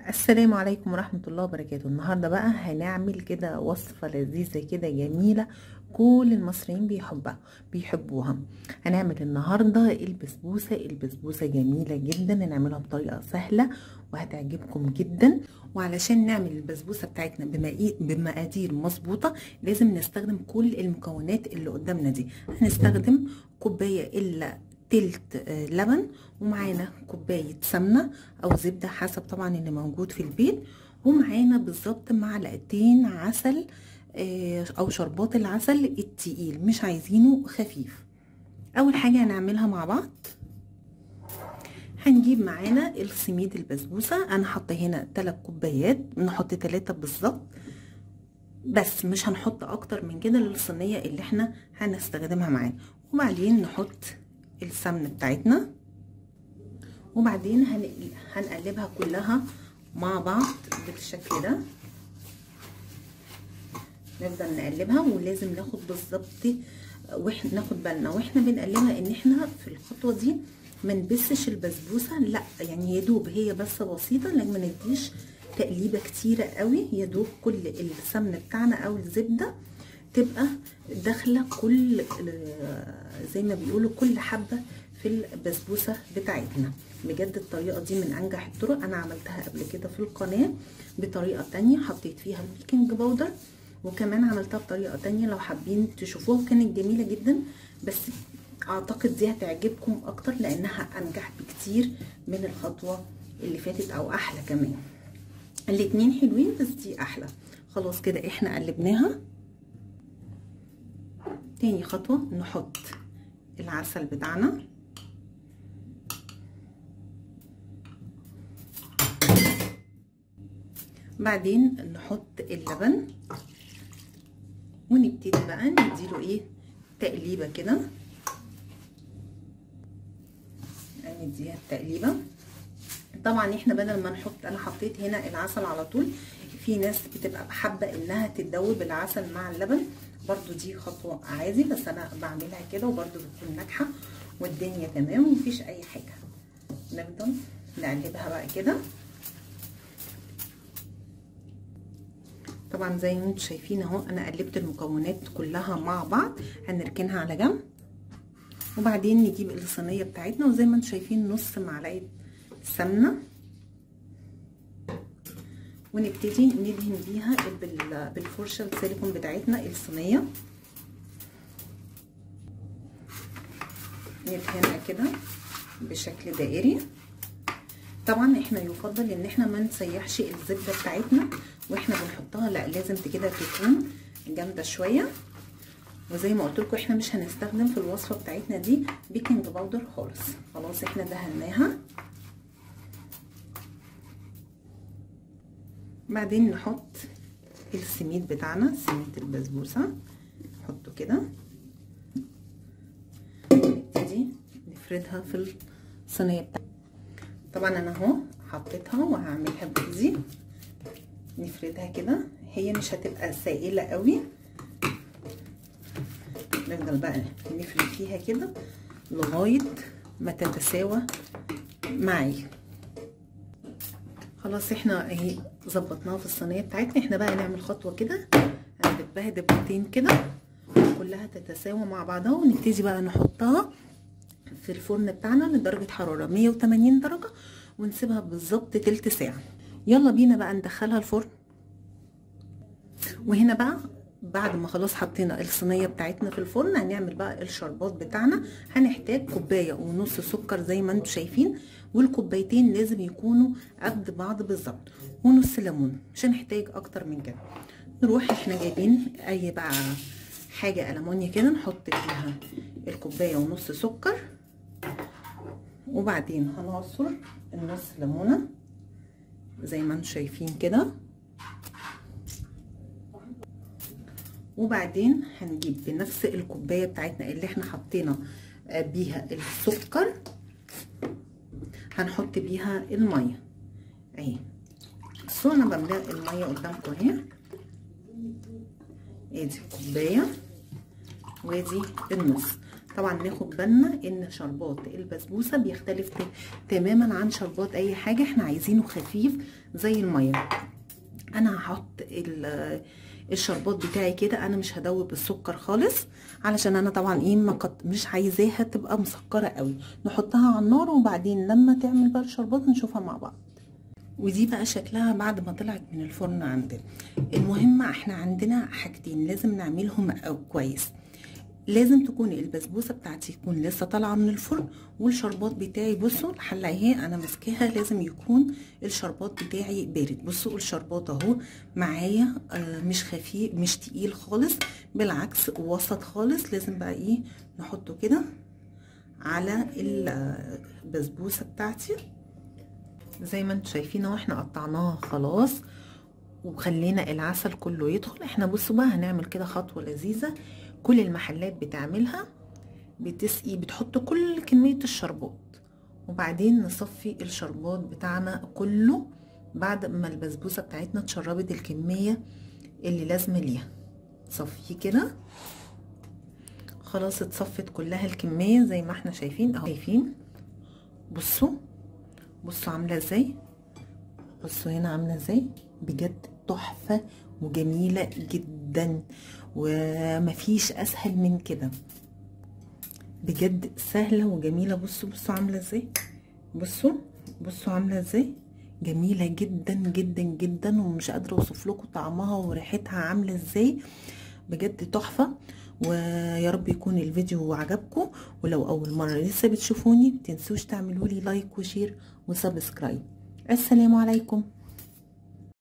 السلام عليكم ورحمة الله وبركاته. النهاردة بقى هنعمل كده وصفة لذيذة كده جميلة، كل المصريين بيحبوها. هنعمل النهاردة البسبوسة جميلة جدا، هنعملها بطريقة سهلة وهتعجبكم جدا. وعلشان نعمل البسبوسة بتاعتنا بمقادير مظبوطة لازم نستخدم كل المكونات اللي قدامنا دي. هنستخدم كوباية الا تلت لبن، ومعانا كوباية سمنة او زبدة حسب طبعا اللي موجود في البيت، ومعانا بالظبط معلقتين عسل او شربات العسل التقيل، مش عايزينه خفيف. اول حاجة هنعملها مع بعض، هنجيب معانا السميد البسبوسة. انا حاطه هنا 3 كوبايات، نحط 3 بالظبط، بس مش هنحط اكتر من كده للصينية اللي احنا هنستخدمها معانا. وبعدين نحط السمنة بتاعتنا، وبعدين هنقلبها كلها مع بعض بالشكل ده. نفضل نقلبها، ولازم ناخد بالظبط ناخد بالنا واحنا بنقلبها ان احنا في الخطوه دي ما نبسش البسبوسه، لا يعني يدوب هي بس بسيطه، لكن ما نديش تقليبه كتيره قوي، يدوب كل السمن بتاعنا او الزبده تبقى داخله كل زي ما بيقولوا كل حبه في البسبوسه بتاعتنا. بجد الطريقه دي من انجح الطرق، انا عملتها قبل كده في القناه بطريقه تانية، حطيت فيها البيكنج باودر، وكمان عملتها بطريقه تانية لو حابين تشوفوها، كانت جميله جدا. بس اعتقد دي هتعجبكم اكتر لانها انجح بكتير من الخطوه اللي فاتت، او احلى كمان. الاتنين حلوين بس دي احلى. خلاص كده احنا قلبناها. تاني خطوه نحط العسل بتاعنا، بعدين نحط اللبن، ونبتدي بقى نديله تقليبه كده. نديها التقليبه. طبعا احنا بدل ما نحط، انا حطيت هنا العسل على طول، في ناس بتبقى حابه انها تدوب العسل مع اللبن، برضو دي خطوه عادي، بس انا بعملها كده وبرضو بتكون ناجحه والدنيا تمام ومفيش اي حاجه. نفضل نقلبها بقى كده. طبعا زي ما انتم شايفين اهو، انا قلبت المكونات كلها مع بعض. هنركنها على جنب، وبعدين نجيب الصينيه بتاعتنا، وزي ما انتم شايفين نص معلقه سمنه، ونبتدي ندهن بيها بالفرشه السيليكون بتاعتنا الصينيه. ندهنها كده بشكل دائري. طبعا احنا يفضل ان احنا ما نسيحش الزبده بتاعتنا واحنا بنحطها، لا لازم كده تكون جامده شويه. وزي ما قلت لكم احنا مش هنستخدم في الوصفه بتاعتنا دي بيكنج باودر خالص. خلاص احنا دهناها. بعدين نحط السميد بتاعنا، سميد البسبوسه، نحطه كده، ونبتدي نفردها في الصينيه بتاعتنا. طبعا انا اهو حطيتها وهعملها بايدي. نفردها كده، هي مش هتبقى سائله قوي، نفضل بقى نفرد فيها كده لغايه ما تتساوى معايا. خلاص احنا اهي ظبطناها في الصينيه بتاعتنا. احنا بقى نعمل خطوه كده، هندبها دبتين كده كلها تتساوى مع بعضها، ونبتدي بقى نحطها في الفرن بتاعنا لدرجه حراره 180 درجه، ونسيبها بالظبط تلت ساعه. يلا بينا بقى ندخلها الفرن. وهنا بقى بعد ما خلاص حطينا الصينيه بتاعتنا في الفرن، هنعمل بقى الشربات بتاعنا. هنحتاج 1.5 كوبايه سكر زي ما انتم شايفين، والكوبايتين لازم يكونوا قد بعض بالظبط، ونص ليمون، مش هنحتاج اكتر من كده. نروح احنا جايبين اي بقى حاجه ألمونيا كده، نحط فيها 1.5 كوبايه سكر، وبعدين هنعصر النص ليمونه زي ما انتم شايفين كده. وبعدين هنجيب بنفس الكوبايه بتاعتنا اللي احنا حطينا بيها السكر، هنحط بيها الميه اهي. بصوا انا بملى الميه قدامكم اهي، ادي كوبايه وادي النص. طبعا ناخد بالنا ان شربات البسبوسه بيختلف تماما عن شربات اي حاجه، احنا عايزينه خفيف زي الميه. انا هحط الشربات بتاعي كده، انا مش هدوب السكر خالص علشان انا طبعا ايه مش عايزاها تبقى مسكره قوي. نحطها على النار وبعدين لما تعمل بقى الشربات نشوفها مع بعض. ودي بقى شكلها بعد ما طلعت من الفرن عندنا. المهم احنا عندنا حاجتين لازم نعملهم كويس. لازم تكون البسبوسه بتاعتي تكون لسه طالعه من الفرن، والشربات بتاعي بصوا الحله اهي انا ماسكاها لازم يكون الشربات بتاعي بارد. بصوا الشربات اهو معايا مش خفيف مش تقيل خالص، بالعكس وسط خالص. لازم بقى ايه نحطه كده على البسبوسه بتاعتي زي ما انتم شايفين اهو. احنا قطعناها خلاص وخلينا العسل كله يدخل. احنا بصوا بقى هنعمل كده خطوه لذيذه كل المحلات بتعملها، بتسقي بتحط كل كميه الشربات وبعدين نصفي الشربات بتاعنا كله بعد ما البسبوسه بتاعتنا اتشربت الكميه اللي لازمه ليها. صفيه كده خلاص اتصفت كلها الكميه زي ما احنا شايفين اهو. شايفين بصوا عامله ازاي، بصوا هنا عامله ازاي، بجد تحفه وجميله جدا ومفيش اسهل من كده، بجد سهله وجميله. بصوا عامله ازاي، بصوا عامله ازاي، جميله جدا جدا جدا ومش قادره اوصف لكم طعمها وريحتها عامله ازاي، بجد تحفه. ويا رب يكون الفيديو عجبكم، ولو اول مره لسه بتشوفوني متنسوش تعملوا لي لايك وشير وسبسكرايب. السلام عليكم.